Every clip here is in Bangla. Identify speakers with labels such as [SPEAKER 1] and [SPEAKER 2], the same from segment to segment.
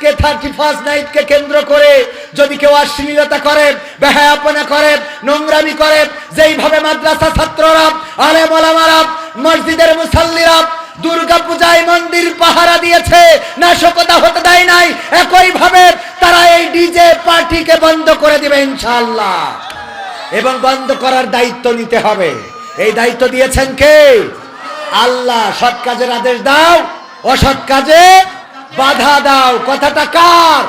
[SPEAKER 1] আজকে 31st নাইটকে কেন্দ্র করে যদি কেউ অশ্লীলতা করে, বেহায়াপনা করে, নোংরামি করে, যেইভাবে মাদ্রাসা ছাত্ররা, আলেম ওলামারা, মসজিদের মুসাল্লিরা দুর্গা পূজায় মন্দির পাহারা দিয়েছে, নাশকতা হতে দেয় নাই, একই ভাবে তারা এই ডিজে পার্টিকে বন্ধ করে দিবে ইনশাআল্লাহ। এবং বন্ধ করার দায়িত্ব নিতে হবে। এই দায়িত্ব দিয়েছেন কে? আল্লাহ। সৎ কাজের আদেশ দাও, অসৎ কাজে বাধা দাও। কথাটা কার?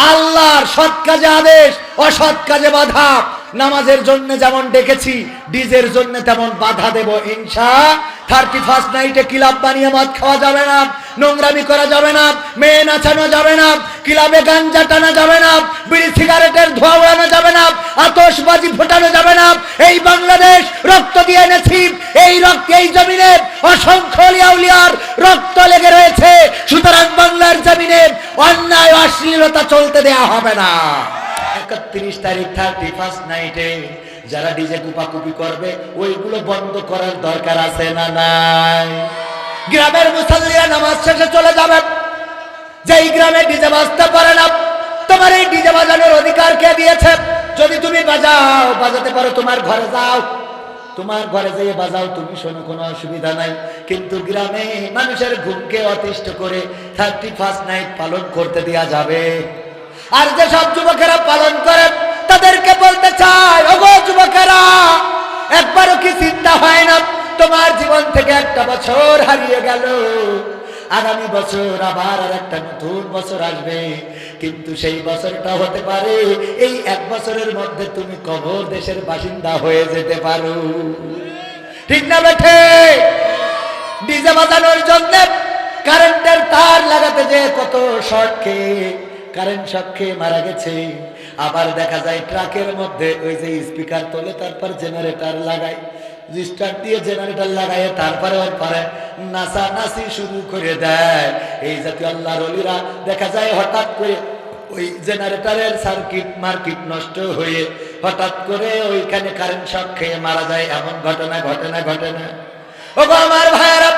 [SPEAKER 1] আল্লাহর। সৎ কাজে আদেশ, অসৎ কাজে বাধা। নামাজের জন্য যেমন ডেকেছি, ডিজের জন্য তেমন বাধা দেব ইনশাআল্লাহ। 31st নাইটে ক্লাব বানিয়ে মদ খাওয়া যাবে না, নোংরামি করা যাবে না, মেয়ে নাচানো যাবে না, ক্লাবে গাঞ্জা টানা যাবে না, বিড়ি সিগারেটের ধোঁয়া উড়ানো যাবে না, আতশবাজি ফোটানো যাবে না। এই বাংলাদেশ রক্ত দিয়ে এনেছি, এই রক্ত, এই জমিনে অসংখ্য আউলিয়ার রক্ত লেগে রয়েছে। সুতরাং বাংলার জমিনে অন্যায় অশ্লীলতা চলতে দেয়া হবে না। 31 তারিখ 31st নাইটে যারা ডিজে কুপাকুপি করবে, ওইগুলো বন্ধ করার দরকার আছে না নাই? গ্রামের মুসল্লিরা নামাজ শেষে চলে যাবে। যেই গ্রামে ডিজে বাজতে পারে না, তোমার এই ডিজে বাজানোর অধিকার কে দিয়েছে? যদি তুমি বাজাও, বাজাতে পারো, তোমার ঘরে যাও, তোমার ঘরে যেয়ে বাজাও, তুমি শোনো, কোনো অসুবিধা নাই। কিন্তু গ্রামে মানুষের ঘুমকে অতিষ্ঠ করে 31st নাইট পালন করতে দেয়া যাবে? আর যেসব যুবকেরা পালন করে তাদেরকে বলতে চাই, ওগো যুবকেরা, একবারও কি চিন্তা হয় না তোমার জীবন থেকে একটা বছর হারিয়ে গেল, আগামী বছর আবার আর একটা নতুন বছর আসবে, কিন্তু সেই বছরটা হতে পারে এই এক বছরের মধ্যে তুমি কবর দেশের বাসিন্দা হয়ে যেতে পারো। ঠিক না বেঠে? ডিজে বাজানোর জন্য কারেন্টের তার লাগাতে যে কত শর্ট খেয়ে, কারেন্ট শক খেয়ে মারা গেছে। আবার দেখা যায় ট্রাকের মধ্যে ওই যে স্পিকার তোলে, তারপর জেনারেটর লাগায়, স্টার্ট দিয়ে জেনারেটর লাগায়, তারপরে ওর পরে নাচানাচি শুরু করে দেয়। এই জাতীয় আল্লাহর ওলিরা দেখা যায় হঠাৎ করে ওই জেনারেটরের সার্কিট মার্কিট নষ্ট হয়ে হঠাৎ করে ওইখানে কারেন্ট শক খেয়ে মারা যায়। এমন ঘটনা ঘটে না, ঘটে না? ওগো আমার ভাইয়েরা,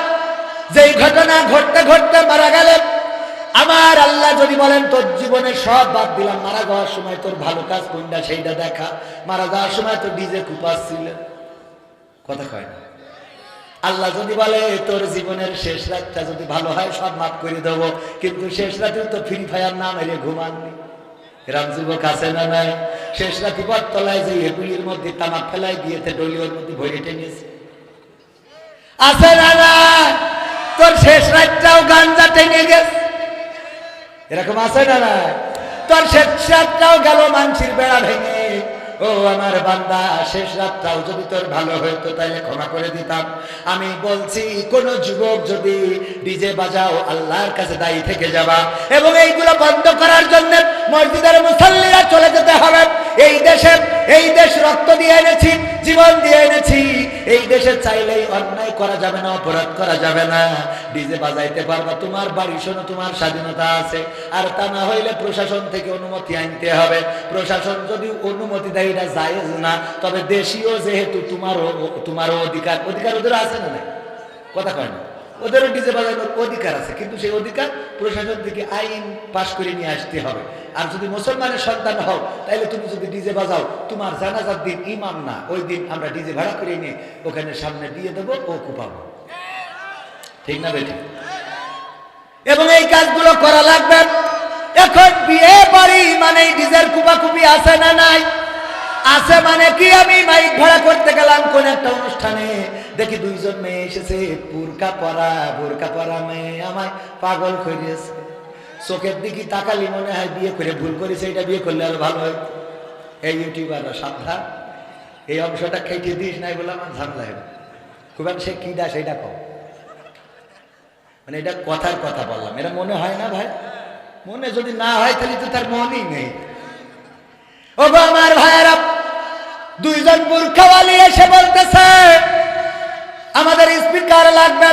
[SPEAKER 1] যেই ঘটনা ঘটতে ঘটতে মারা গেলে, আমার আল্লাহ যদি বলেন তোর জীবনে সব বাদ দিলাম, মারা যাওয়ার সময় তোর ভালো কাজ কোনটা সেইটা দেখা, মারা যাওয়ার সময় তো ডিজে কুপাচ্ছিল, কথা কয় না। আল্লাহ যদি বলে তোর জীবনের শেষ রাতটা যদি ভালো হয়, সব মাফ করে দেবো, কিন্তু শেষ রাতে তো ফ্রি ফায়ার না মেরে ঘুমাননি। এরম যুবক আছে না নাই? শেষ রাতে বটতলায় যে এগুলির মধ্যে তামাক ফেলাই দিয়েছে, ডলিওর মধ্যে ভরে টেনেছে, আছে না না? তোর শেষ রাতটাও গাঞ্জা টেনে গেছে, এরকম আছে না না? তোর শেষ রাতটাও গেল মানসির বেড়া ভেঙে। ও আমার বান্দা, শেষ রাতটাও যদি তোর ভালো হইতো তাইলে ক্ষমা করে দিতাম। আমি বলছি, কোন যুবক যদি ডিজে বাজাও, আল্লাহর কাছে দায়ী থেকে যাবা। এবং এইগুলো বন্ধ করার জন্য মসজিদের মুসাল্লিরা চলে যেতে হবে। এই দেশ রক্ত দিয়ে এনেছি, জীবন দিয়ে এনেছি। এই দেশে চাইলেই অন্যায় করা যাবে না, অপরাধ করা যাবে না। ডিজে বাজাইতে পারবা, তোমার বাড়ি শোনো, তোমার স্বাধীনতা আছে। আর তা না হইলে প্রশাসন থেকে অনুমতি আনতে হবে। প্রশাসন যদি অনুমতি দেয়, এটা জায়েজ না, তবে দেশীয় যেহেতু তোমারও অধিকার ওদের আছে না? কথা কয় না? ওদেরও ডিজে বাজানোর অধিকার আছে, কিন্তু সেই অধিকার প্রশাসন থেকে আইন পাশ করে নিয়ে আসতে হবে। আর যদি মুসলমানের সন্তান হও, তাহলে তুমি যদি ডিজে বাজাও, তোমার জানাজার দিন ইমাম না, ওই দিন আমরা ডিজে ভাড়া করে নিয়ে ওখানে সামনে দিয়ে দেবো, ও কুপাবো। ঠিক না বেটি? এবং এই কাজগুলো করা লাগবে। এখন বিয়ে বাড়ি মানে ডিজের কুপাকুপি আছে না নাই? আছে। মানে কি, আমি মাইক ভাড়া করতে গেলাম কোন একটা অনুষ্ঠানে, দেখি দুইজন মেয়ে এসেছে, বোরকা পরা মেয়ে আমায় পাগল করিয়েছে। চোখের দিকে তাকালি মনে হয় বিয়ে করে ভুল করেছে, এটা বিয়ে করলে আরো ভালো হয়। এই ইউটিউবাররা সাবধান, এই অংশটা খেটে দিস নাই বলে আমার ঝামেলা হবে। খুব সে কি দা সেইটা কম, মানে এটা কথার কথা বললাম, এটা মনে হয় না ভাই? মনে যদি না হয় তাহলে তো তার মনই নেই। ও গো আমার ভাইয়েরা, দুইজন বোরখাওয়ালি এসে বলতেছে আমাদের স্পিকার লাগবে।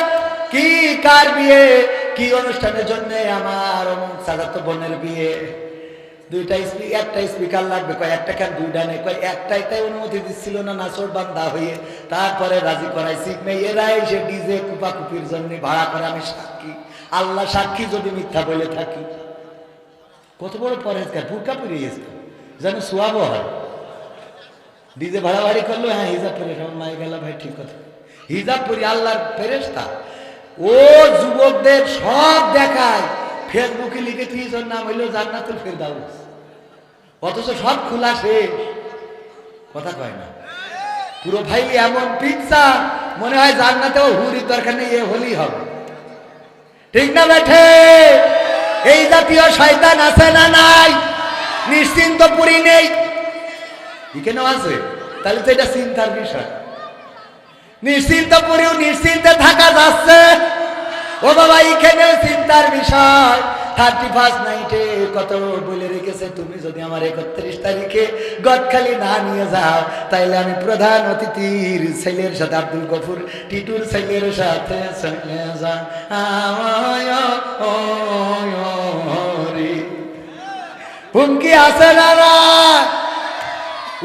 [SPEAKER 1] কি, কার বিয়ে, কি অনুষ্ঠানের জন্য? আমার অমুক চাচাতো বোনের বিয়ে, একটা স্পিকার লাগবে। কয় একটা কেন, দুইটা নেই? কয় একটাই। তাই অনুমতি দিচ্ছিল না, নাচর বান্দা হয়ে, তারপরে রাজি করাইছি। এরা এসে ডিজে কুপাকুপির জন্য ভাড়া করে। আমি সাক্ষী, আল্লাহ সাক্ষী যদি মিথ্যা বলে থাকি। কত বড় পরেজগার, বুরকা পরে গেছে যেন সোয়াবো হয়। ডিজে ভাড়াবাড়ি করলো, হ্যাঁ হিজাব পরে, সব মাই গেল ভাই ঠিক কথা, হিজাব পরি আল্লাহর ফেরেশতা। ও যুবকদের সব দেখায়, ফেসবুকে লিখে 30 জন নাম হইলো জান্নাতুল ফেরদাউস, অথচ সব খোলা শেষ, কথা কয় না। পুরো ভাই এমন পিকচার, মনে হয় জান্নাতেও হুরির দরকার নেই, এ হলেই হবে, ঠিক না বেঠে? এই জাতীয় শয়তান আছে না নাই? নিশ্চিন্ত পুরি নেই, এখানেও আছে, তাহলে তো এটা চিন্তার বিষয়। নিশ্চিন্ত পুরিও নিশ্চিন্তে থাকা যাচ্ছে, ও বাবা এখানেও চিন্তার বিষয়। 31 নাইটে কত বলে রেখেছে, তুমি যদি আমার 31 তারিখে গদখালি না নিয়ে যাও, তাইলে আমি প্রধান অতিথির ছেলের সাথে, আব্দুল গফুর টিটুর ছেলের সাথে চলে যা। হুমকি আছে না?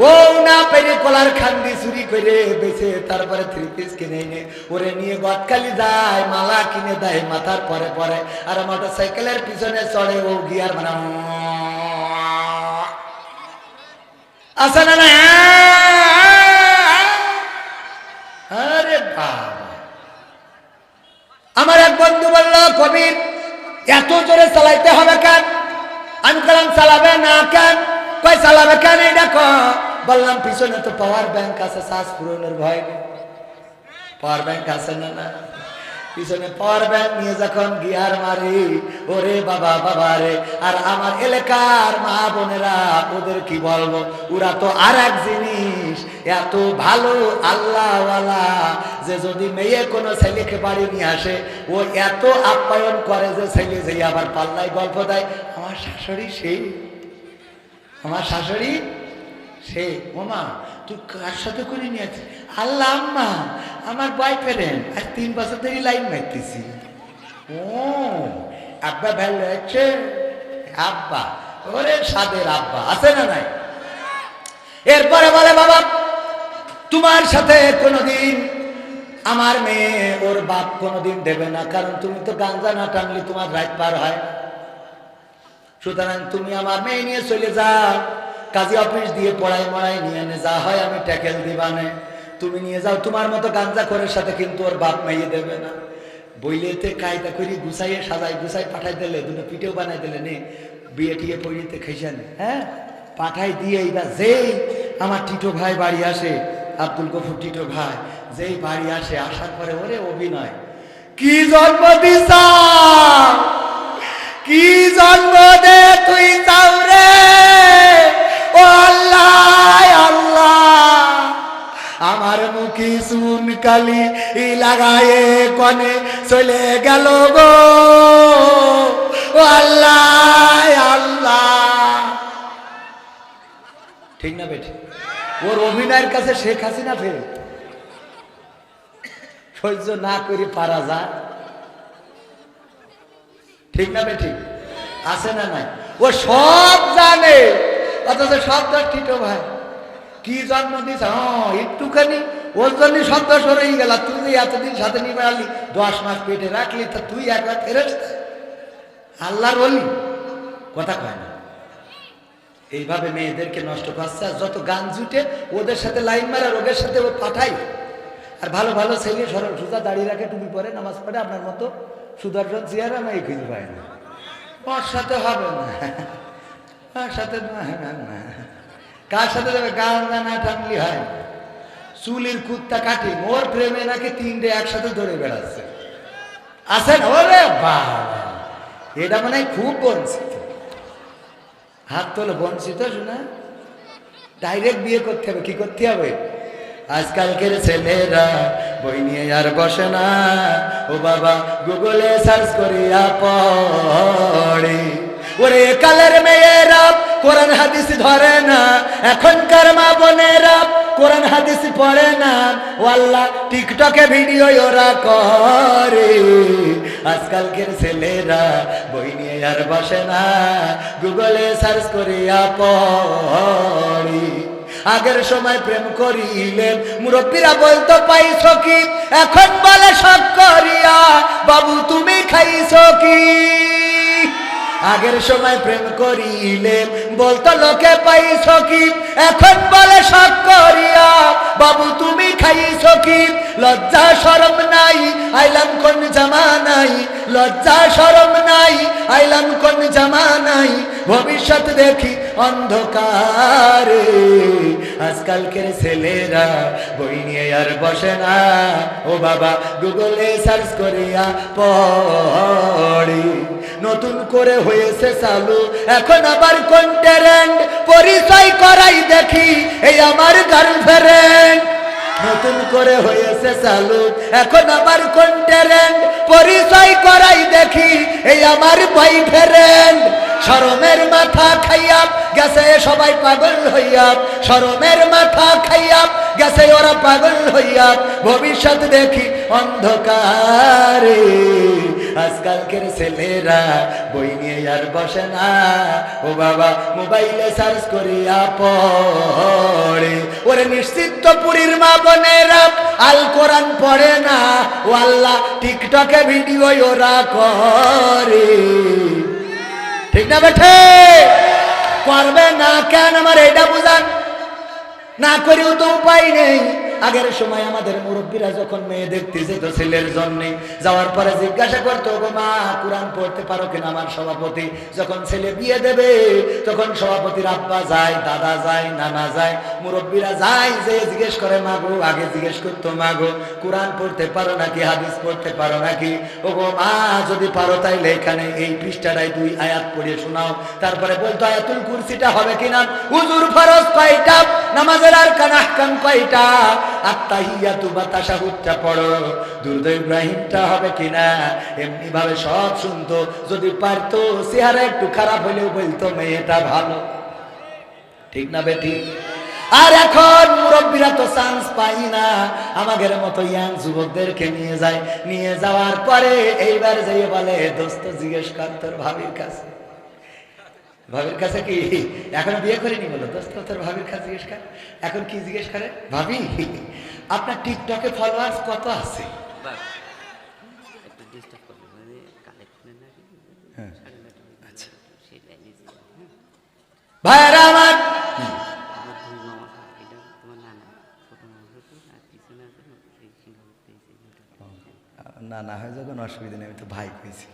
[SPEAKER 1] ও না পেরে কলার খান্দি চুরি করে বেছে, তারপরে 3 পিস কিনে এনে ওরে নিয়ে গদখালি যায়, মালা কিনে দেয় মাথার পরে পরে, আর মোটর সাইকেলের পিছনে চড়ে ও গিয়ার মানে আছে না? না আরে বাবা, আমার এক বন্ধু বলল, কবির এত জোরে চালাইতে হবে কেন? আমি বললাম চালাবে না কেন? কয় চালাবে কেন এটা ক? বললাম পিছনে তো পাওয়ার ব্যাংক আছে, শ্বাস পূরণের ভয় নেই। পাওয়ার ব্যাংক আছে না? না, পিছনে পাওয়ার ব্যাংক নিয়ে যখন গিয়ার মারি, ওরে বাবা বাবা রে। আর আমার এলাকার মা বোনেরা, ওদের কি বলবো, ওরা তো আর এক জিনিস, এত ভালো আল্লাহওয়ালা, যে যদি মেয়ে কোনো ছেলেকে বাড়ি নিয়ে আসে, ও এত আপ্যায়ন করে যে ছেলে যে আবার পাল্লায় গল্প দেয়, আমার শাশুড়ি সে, আমার শাশুড়ি সে। ওমা তুই কার সাথে করে নিয়েছি? আল্লাহ আম্মা, আমার বয়ফ্রেন্ড, আর 3 বছর ধরে লাইন মারতেছি। ও আব্বা ভালো আছে? আব্বা, ওরে সাদের আব্বা আছে না নাই? এরপরে বলে, বাবা তোমার সাথে কোনোদিন আমার মেয়ে ওর বাপ কোনোদিন দেবে না, কারণ তুমি তো গাঞ্জা না টানলে তোমার রাত পার হয়। সুতরাং তুমি আমার মেয়ে নিয়ে চলে যাও, কাজী অফিস দিয়ে পড়াই মড়াই নিয়ে এনে, যা হয় আমি ট্যাকেল দিবানে, তুমি নিয়ে যাও। তোমার মতো গাঞ্জা করার সাথে কিন্তু ওর বাপ মেয়ে দেবে না। বইলেতে কায়দা করি গুছাইয়ে সাজাই গুছাই পাঠাই দিলে, দুটো পিঠেও বানাই দিলে, নে বিয়ে টিয়ে পড়িতে খাইছেন, হ্যাঁ পাঠাই দিয়ে। এইবার যেই আমার টিটো ভাই বাড়ি আসে, আব্দুল গফুর টিটো ভাই যেই বাড়ি আসে, আসার পরে ওরে অভিনয়, কি জন্ম দিছা, কি জন্ম দে তুই চাও রে, ও আল্লাহ আল্লাহ, আমার মুখে সুন কালি লাগায়ে কনে চলে গেল গো, ও আল্লাহ আল্লাহ। ঠিক না বেঠি? ওর অভিনয়ের কাছে শেখ হাসিনা ফের সহ্য না করে পারা যায়, ঠিক না বেঠি? আছে না নাই? ও সব জানে, অথচ সব তার টিটো ভাই কি জন্ম দিস, হ্যাঁ একটুখানি ওর জন্য সন্তোষ হয়ে গেল। তুই যে এতদিন সাথে নিয়ে বেড়ালি, 10 মাস পেটে রাখলি, তা তুই একবার ফেরেশতা, আল্লাহর ওলি, কথা কয় না। এইভাবে মেয়েদেরকে নষ্ট করছে। আর যত গান জুটে ওদের সাথে লাইন মারা, ওদের সাথে ও পাঠাই। আর ভালো ভালো ছেলে সরল সোজা দাঁড়িয়ে রাখে, টুপি পরে, নামাজ পড়ে, আপনার মতো সুদর্শন চেহারা আমি খুঁজে পাই না। ওর সাথে হবে না, ওর সাথে না। কার সাথে যাবে? গান গানা টানলি হয়, চুলির কুত্তা কাটি, ওর প্রেমে নাকি 3টে একসাথে ধরে বেড়াচ্ছে, আছে না? ওরে বাবা, এটা মনে হয় খুব বঞ্চিত। হাত তোলো, বঞ্চিত শোনা। ডাইরেক্ট বিয়ে করতে হবে। কি করতে হবে? আজকালকের ছেলেরা বই নিয়ে আর বসে না, ও বাবা গুগলে সার্চ করিয়া পড়ে। ওরে কালের মেয়েরা কোরআন হাদিস ধরে না, এখনকার মা বোনেরা কোরআন হাদিস পড়ে না, ও আল্লাহ টিকটকে ভিডিও ওরা করে। আজকালকের ছেলেরা বই নিয়ে আর বসে না, গুগলে সার্চ করিয়া পড়ে। আগের সময় প্রেম করিলে মুরব্বীরা বলতো পাইছো কি, এখন বলে শখ করিয়া বাবু তুমি খাইছো কি। আগের সময় প্রেম করিলে বলতো লোকে পাইছ কি, এখন বলে শখ করিয়া বাবু তুমি খাইছ কি। লজ্জা শরম নাই আইলাম কোন জামানাই, লজ্জা শরম নাই আইলাম কোন জামানাই, ভবিষ্যৎ দেখি অন্ধকারে। আজকালকের ছেলেরা বই নিয়ে আর বসে না, ও বাবা গুগলে সার্চ করিয়া পড়ে। নতুন করে হয়েছে চালু এখন আবার কোন ট্রেন্ড, পরিচয় করাই দেখি এই আমার গার্লফ্রেন্ড। নতুন করে হয়েছে চালু এখন আবার কোন ট্রেন্ড, পরিচয় করাই দেখি এই আমার বয়ফ্রেন্ড। শরমের মাথা খাইয়া গেছে সবাই পাগল হইয়া, শরমের মাথা খাইয়া গেছে ওরা পাগল হইয়া, ভবিষ্যৎ দেখি অন্ধকারে। আজকালকের ছেলেরা বই নিয়ে আর বসে না, ও বাবা মোবাইলে সার্চ করিয়া পড়ে। ওরে নিশ্চিত পুরীর মা বোনেরা আল কোরআন পড়ে না, ও আল্লাহ টিকটকে ভিডিও ওরা করে। ঠিক না বেঠে? করবে না কেন আমার এটা বুঝান, না করেও তো উপায় নেই। আগের সময় আমাদের মুরব্বীরা যখন মেয়ে দেখতে যেত ছেলের জন্য, যাওয়ার পরে জিজ্ঞাসা করতো গো মা কোরআন পড়তে পারো কিনা। আমার সভাপতি যখন ছেলে বিয়ে দেবে তখন সভাপতির আব্বা যায়, দাদা যায়, নানা যায়, মুরব্বীরা যায়, যে জিজ্ঞেস করে মাগো, আগে জিজ্ঞেস করতো মাগো কোরআন পড়তে পারো নাকি, হাদিস পড়তে পারো নাকি। ও গো মা যদি পারো তাইলে এখানে এই পৃষ্ঠাটায় 2 আয়াত পড়িয়ে শোনাও। তারপরে বলতো আয়াতুল কুরসিটা হবে কিনা, হুজুর ফরজ কয়টা, নামাজের আরকান আহকাম কয়টা, আত্তাহিয়াতু বা তাশাহুদটা পড়ো, দুরূদ ইব্রাহিমটা হবে কিনা। এমনি ভাবে সব শুনতো। যদি পারতো চেহারা একটু খারাপ হলেও বলতো মেয়েটা ভালো। ঠিক না বেটি? আর এখন মুরব্বীরা তো চান্স পাই না, আমাদের মতো ইয়াং যুবকদেরকে নিয়ে যায়, নিয়ে যাওয়ার পরে এইবার যাইয়ে বলে দোস্ত জিজ্ঞেস কর তোর ভাবির কাছে। ভাবির কাছে কি এখন বিয়ে করিনি বলো, দোস্ত তোর ভাবির কাছে জিজ্ঞেস কর। এখন কি জিজ্ঞেস করে, ভাবি আপনার টিকটকে ফলোয়ার্স কত আছে? আচ্ছা ভাইরা আমার, না না হয় যখন অসুবিধা নেই, আমি তো ভাই পেয়েছি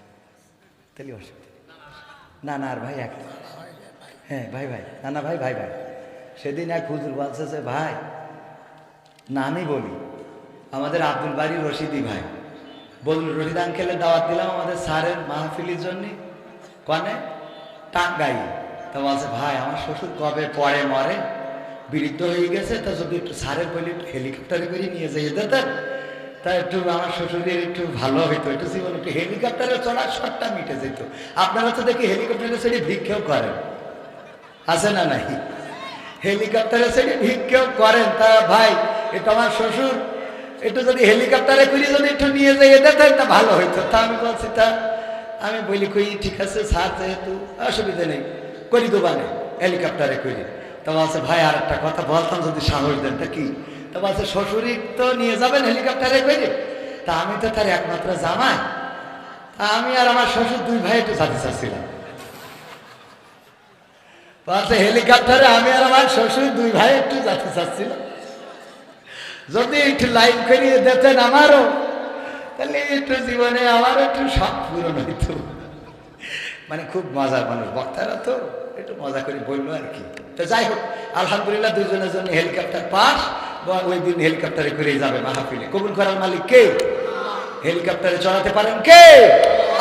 [SPEAKER 1] তাহলে অসুবিধা। না না আর ভাই এক, হ্যাঁ ভাই ভাই, না না ভাই ভাই ভাই। সেদিন এক হুজুর বলছে যে ভাই, না আমি বলি আমাদের আব্দুল বাড়ি রশিদি ভাই, বলুন রশিদ আঙ্কেলের দাওয়াত দিলাম আমাদের স্যারের মাহফিলের জন্য কনে টাঙ্গাই। তা বলছে ভাই আমার শ্বশুর কবে পরে মরে, বৃদ্ধ হয়ে গেছে, তা যদি একটু স্যারের বলি হেলিকপ্টারে করে নিয়ে যাইয়ে দিতেন তা একটু আমার শ্বশুরের একটু ভালো হইতো, একটু জীবন একটু হেলিকপ্টারে চড়ার শর্টটা মিটে যেত। আপনারা তো দেখি হেলিকপ্টারে চড়ে ভিক্ষেও করেন, আছে না নাই? হেলিকপ্টারে চড়ে ভিক্ষেও করেন। তা ভাই এটা আমার শ্বশুর একটু যদি হেলিকপ্টারে করে যদি একটু নিয়ে যাইয়ে দিতেন তা ভালো হইতো। তা আমি বলছি, তা আমি বলি কই ঠিক আছে স্যার যেহেতু অসুবিধা নেই করি দোকানে হেলিকপ্টারে করি। তা বলছে ভাই আর একটা কথা বলতাম যদি সাহস দেন। তা কি? তা বলছে শ্বশুরই তো নিয়ে যাবেন হেলিকপ্টারে করে, তা আমি তো তার একমাত্র জামাই, তা আমি আর আমার শ্বশুর 2 ভাই একটু যেতে চাচ্ছিলাম। বলছে হেলিকপ্টারে আমি আর আমার শ্বশুর 2 ভাই একটু যেতে চাচ্ছিলাম, যদি একটু লাইন করিয়ে দিতেন আমারও, তাহলে একটু জীবনে আমারও একটু শখ পূরণ হইত। মানে খুব মজার মানুষ বক্তারা, তো একটু মজা করে বললো আর কি। তো যাই হোক আলহামদুলিল্লাহ 2 জনের জন্য হেলিকপ্টার পাস, ওই দিন হেলিকপ্টারে করে যাবে মাহফিলে। কবুল করার মালিক কে? হেলিকপ্টারে চড়াতে পারেন কে?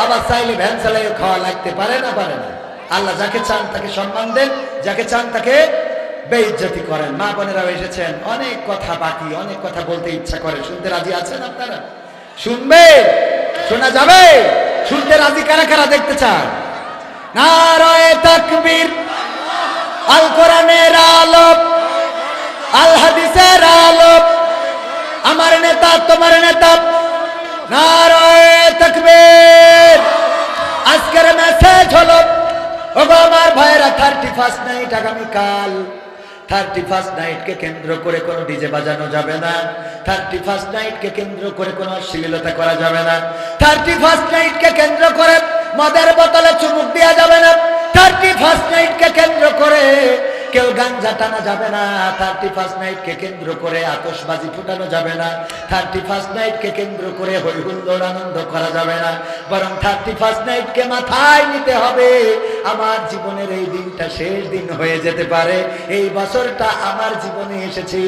[SPEAKER 1] আবার চাইলে ভ্যান চালাইও খাওয়া লাগতে পারে না, পারে না। আল্লাহ যাকে চান তাকে সম্মান দেন, যাকে চান তাকে বেইজ্জতি করেন। মা বোনেরাও এসেছেন, অনেক কথা বাকি, অনেক কথা বলতে ইচ্ছা করে। শুনতে রাজি আছেন আপনারা? শুনবে? শোনা যাবে? শুনতে রাজি কারা কারা দেখতে চান? নারায়ে তাকবীর, আল কোরআনের আলো, আল হাদিসের আলো, আমার নেতা তোমার নেতা, নারায়ে তাকবীর। আজকের মেসেজ হলো, ওগো আমার ভাইরা 31 নাইট আগামীকাল 31st নাইটকে কেন্দ্র করে কোনো ডিজে বাজানো যাবে না। 31st নাইটকে কেন্দ্র করে কোনো অশ্লীলতা করা যাবে না। 31st নাইটকে কেন্দ্র করে মদের বোতলে চুমুক দেওয়া যাবে না। 31st নাইটকে কেন্দ্র করে কেউ গাঞ্জা টানা যাবে না। 31st নাইটকে কেন্দ্র করে আতশবাজি ফুটানো যাবে না। 31st নাইটকে কেন্দ্র করে হই হুল্লোড় আনন্দ করা যাবে না। বরং 31st নাইটকে মাথায় নিতে হবে, আমার জীবনের এই দিনটা শেষ দিন হয়ে যেতে পারে। এই বছরটা আমার জীবনে এসেছি,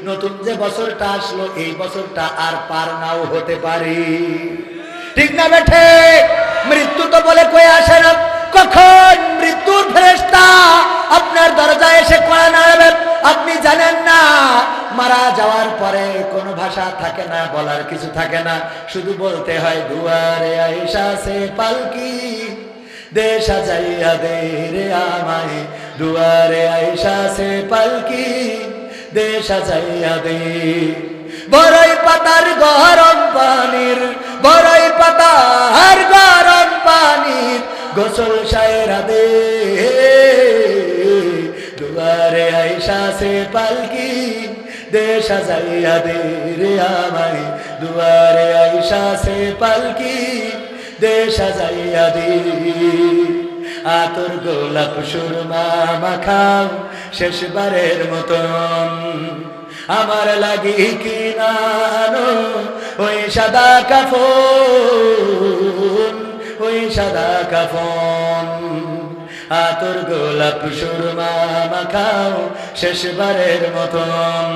[SPEAKER 1] নতুন যে বছরটা আসলো এই বছরটা আর পার নাও হতে পারি। ঠিক না বেঠে? মৃত্যু তো বলে কয়ে আসে না। কখন মৃত্যুর ফেরেশতা আপনার দরজায় এসে কড়া নাড়াবে আপনি জানেন না। মারা যাওয়ার পরে কোনো ভাষা থাকে না, বলার কিছু থাকে না, শুধু বলতে হয় দুয়ারে আয়েশা সে পালকি দে সাজাইয়া দে রে আমায়, দুয়ারে আয়েশা সে পালকি দে সাজাইয়া দে। বড়ই পাতার গরম পানির, বড়ই পাতার গরম পানির গোসল সায়রা দে, দুয়ারে আয়েশা সে পালকি দে সাজাইয়া দে রে আমায়, দুয়ারে আয়েশা সে পালকি দে সাজাইয়া দে। আতর গোলাপ সুরমা মাখাও শেষবারের মতন, আমার লাগি কিনানো ওই সাদা কাফন, ওই সাদা কাফন। আতর গোলাপ সুরমা মাখাও শেষবারের মতন,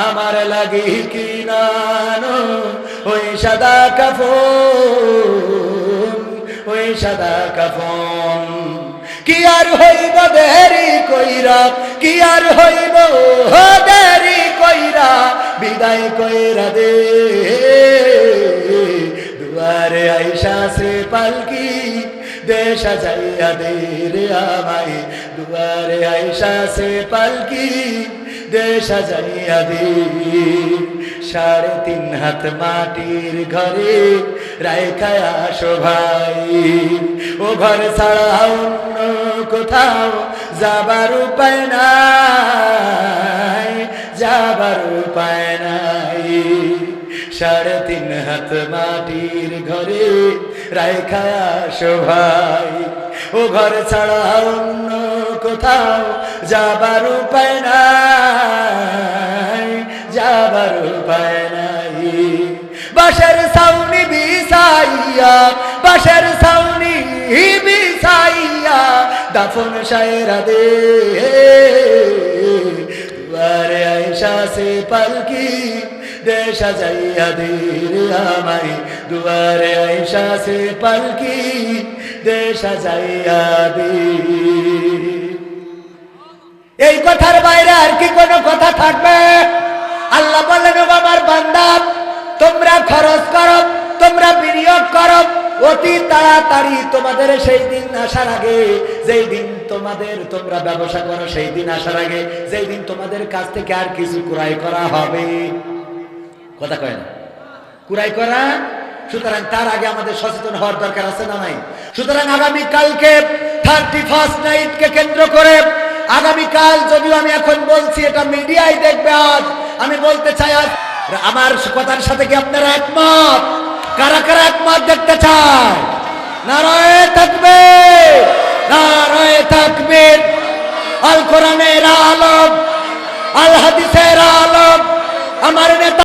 [SPEAKER 1] আমার লাগি কিনানো ওই সাদা কাফন, ওই সাদা কাফন। কি আর হইব দেরি কইরা, কি আর হইব দেরি কইরা, বিদায় কইরা দে, দুয়ারে আয়েশা সে পালকি দে সাজাইয়া দে রে আমায়, দুয়ারে আয়েশা সে পালকি দে সাজাইয়া দে। 3.5 হাত মাটির ঘরে রাইখায় আসো ভাই, ও ঘর ছাড়া অন্য কোথাও যাবার উপায় নাই, যাবার উপায় নাই। 3.5 হাত মাটির ঘরে রাইখায় আসো ভাই, ও ঘর ছাড়া অন্য কোথাও যাবার উপায় নাই, যাবার উপায় নাই। বাঁশের ছাউনি বিছাইয়া, বাঁশের ছাউনি বিছাইয়া দাফন সায়রা দে, দুয়ারে আয়েশা সে পালকি দে সাজাইয়া দে রে আমায়, দুয়ারে আয়েশা সে পালকি দে সাজাইয়া দে। এই কথার বাইরে আর কি কোনো কথা থাকবে? আল্লাহ বললেন, আমার বান্দা তোমরা খরচ করো, তোমরা বিনিয়োগ করো অতি তাড়াতাড়ি, তোমাদের সেই দিন আসার আগে, যেই দিন তোমাদের তোমরা ব্যবসা করো সেই দিন আসার আগে, যেই দিন তোমাদের কাছ থেকে আর কিছু ক্রয় করা হবে। কথা কয় না? ক্রয় করা। সুতরাং তার আগে আমাদের সচেতন হওয়ার দরকার আছে না নাই? সুতরাং আগামী কালকে 31st নাইটকে কেন্দ্র করে, আগামীকাল যদিও আমি এখন বলছি এটা মিডিয়ায় দেখবে, আজ আমি বলতে চাই, আজ আমার কথার সাথে কি আপনারা একমত? কারা কারা একমত দেখতে চায়? নারায়ে তাকবীর, নারায়ে তাকবীর। আল কোরআনের আলম, আল হাদিসের আলম, আমার নেতা